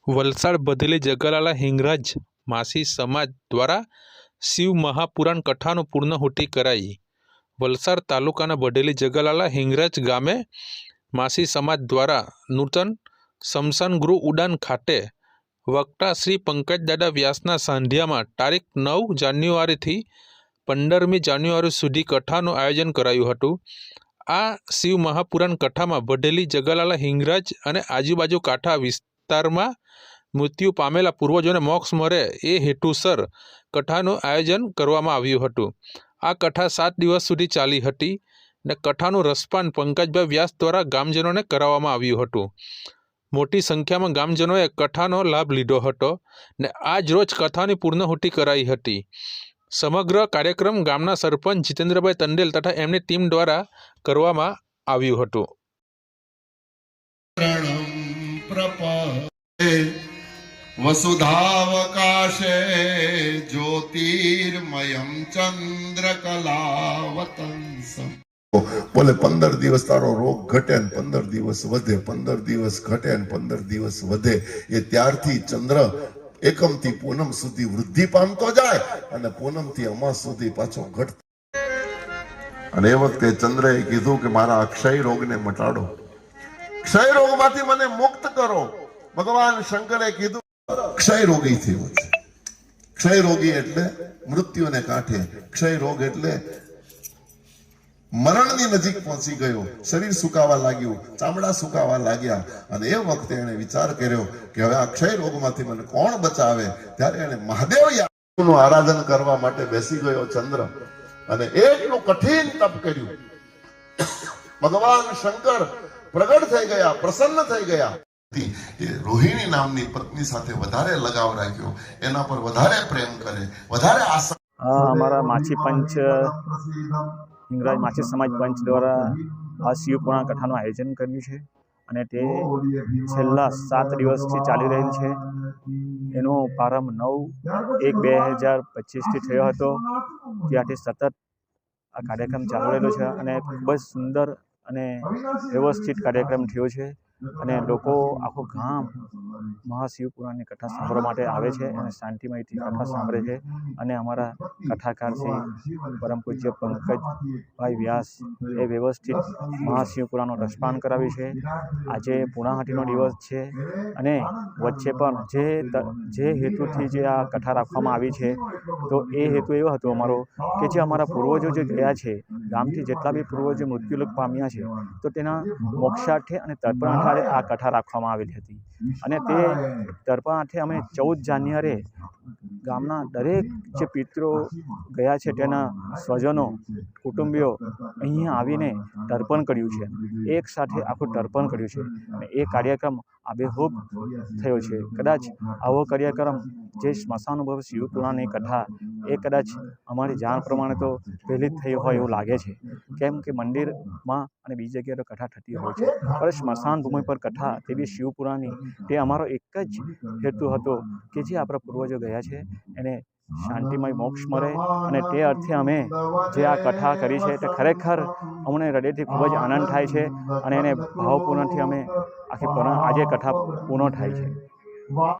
વલસાડ બધેલી જગલાલા હિંગરાજ માસી સમાજ દ્વારા શિવ મહાપુરાણ કથાનું પૂર્ણાહુતિ કરાઈ। વલસાડ તાલુકાના બધેલી જગલાલા હિંગરાજ ગામે માસી સમાજ દ્વારા નૂતન સ્મશાન ગૃહ ઉડાન ખાતે વક્તા શ્રી પંકજદાદા વ્યાસના સાંધ્યમાં તારીખ 9 જાન્યુઆરીથી 15મી જાન્યુઆરી સુધી કથાનું આયોજન કરાયું હતું। આ શિવ મહાપુરાણ કથામાં બધેલી જગલાલા હિંગરાજ અને આજુબાજુ કાંઠા વિસ્તારમાં મૃત્યુ પામેલા પૂર્વજોને મોક્ષ મળે એ હેતુસર કથાનું આયોજન કરવામાં આવ્યું હતું। આ કથા 7 દિવસ સુધી ચાલી હતી ને કથાનું રસપાન પંકજભાઈ વ્યાસ દ્વારા ગામજનોને કરાવવામાં આવ્યું હતું। મોટી સંખ્યામાં ગામજનોએ કથાનો લાભ લીધો હતો ને આજ રોજ કથાની પૂર્ણાહુતિ કરાઈ હતી। સમગ્ર કાર્યક્રમ ગામના સરપંચ જીતેન્દ્રભાઈ તંડેલ તથા એમની ટીમ દ્વારા કરવામાં આવ્યું હતું। वसुधावकाशे ज्योतिर्मयं चंद्रकलावतंसम्। बोले 15 દિવસ તારો રોગ ઘટે ને 15 દિવસ વધે, 15 દિવસ ઘટે ને 15 દિવસ વધે। એ ત્યારથી ચંદ્ર એકમથી પૂનમ સુધી વૃદ્ધિ પામતો જાય અને પૂનમથી અમાસ સુધી પાછો ઘટતો। અને એ વખતે ચંદ્રએ કીધું કે મારા અક્ષય રોગને મટાડો, ક્ષય રોગમાંથી મને મુક્ત કરો। ભગવાન શંકરે કીધું ક્ષય રોગી થયો છે। ક્ષય રોગી એટલે મૃત્યુને કાંઠે, ક્ષય રોગ એટલે મરણની નજીક પહોંચી ગયો, શરીર સુકાવા લાગ્યું, ચામડા સુકાવા લાગ્યા। અને એ વખતે એને વિચાર કર્યો કે હવે આ ક્ષય રોગમાંથી મને કોણ બચાવે। ત્યારે એને મહાદેવનું આરાધન કરવા માટે બેસી ગયો ચંદ્ર અને એટલું કઠિન તપ કર્યું। ભગવાન શંકર પ્રગટ થઈ ગયા, પ્રસન્ન થઈ ગયા। રોહિણી નામની પત્ની સાથે વધારે લગાવ રાખ્યો, એના પર વધારે પ્રેમ કરે, વધારે આશા। हमारा माछी पंच हिंगराज माछी समाज पंच द्वारा आ शिव पुराण कथाનું આયોજન કર્યું છે અને તે છેલ્લા 7 દિવસથી ચાલી રહેલ છે। એનો પ્રારંભ 9/1/2025થી થયો હતો, ત્યાંથી સતત આ કાર્યક્રમ ચાલુ રહેલો છે અને ખૂબ જ સુંદર અને વ્યવસ્થિત કાર્યક્રમ થયો છે અને લોકો આખું ગામ મહાશિવ પુરાણની કથા સાંભળવા માટે આવે છે અને શાંતિમયથી કથા સાંભળે છે। અને અમારા કથાકાર શ્રી પરમ પૂજ્ય પંકજભાઈ વ્યાસ એ વ્યવસ્થિત મહાશિવ પુરાણનું રસપાન કરાવ્યું છે। આજે પૂર્ણાહુતિનો દિવસ છે અને વચ્ચે પણ જે હેતુથી જે આ કથા રાખવામાં આવી છે તો એ હેતુ એવો હતો અમારો કે જે અમારા પૂર્વજો જે ગયા છે, ગામથી જેટલા બી પૂર્વજો મૃત્યુલોક પામ્યા છે તો તેના મોક્ષાર્થે અને તર્પણાર્થે આ કથા રાખવામાં આવેલી હતી। અને તે તર્પણાર્થે અમે 14 જાન્યુઆરીએ ગામના દરેક જે પિતરો ગયા છે તેના સ્વજનો, કુટુંબીઓ અહીંયા આવીને તર્પણ કર્યું છે, એક સાથે આખું તર્પણ કર્યું છે અને એ કાર્યક્રમ આબેહૂબ થયો છે। કદાચ આવો કાર્યક્રમ જે સ્મશાનુભવ શિવ પુરાણની કથા એ કદાચ અમારી જાણ પ્રમાણે તો પહેલી જ થઈ હોય એવું લાગે છે, કેમ કે મંદિરમાં અને બીજી જગ્યાએ તો કથા થતી હોય છે, પણ સ્મશાન ભૂમિ પર કથા તે બી શિવ પુરાણની તે અમારો એક જ હેતુ હતો કે જે આપણા પૂર્વજો ગયા છે એને શાંતિમય મોક્ષ મળે। અને તે અર્થે અમે જે આ કથા કરી છે તે ખરેખર અમને હૃદયથી ખૂબ જ આનંદ થાય છે અને એને ભાવપૂર્ણથી અમે આજે કથા પૂર્ણ થાય છે।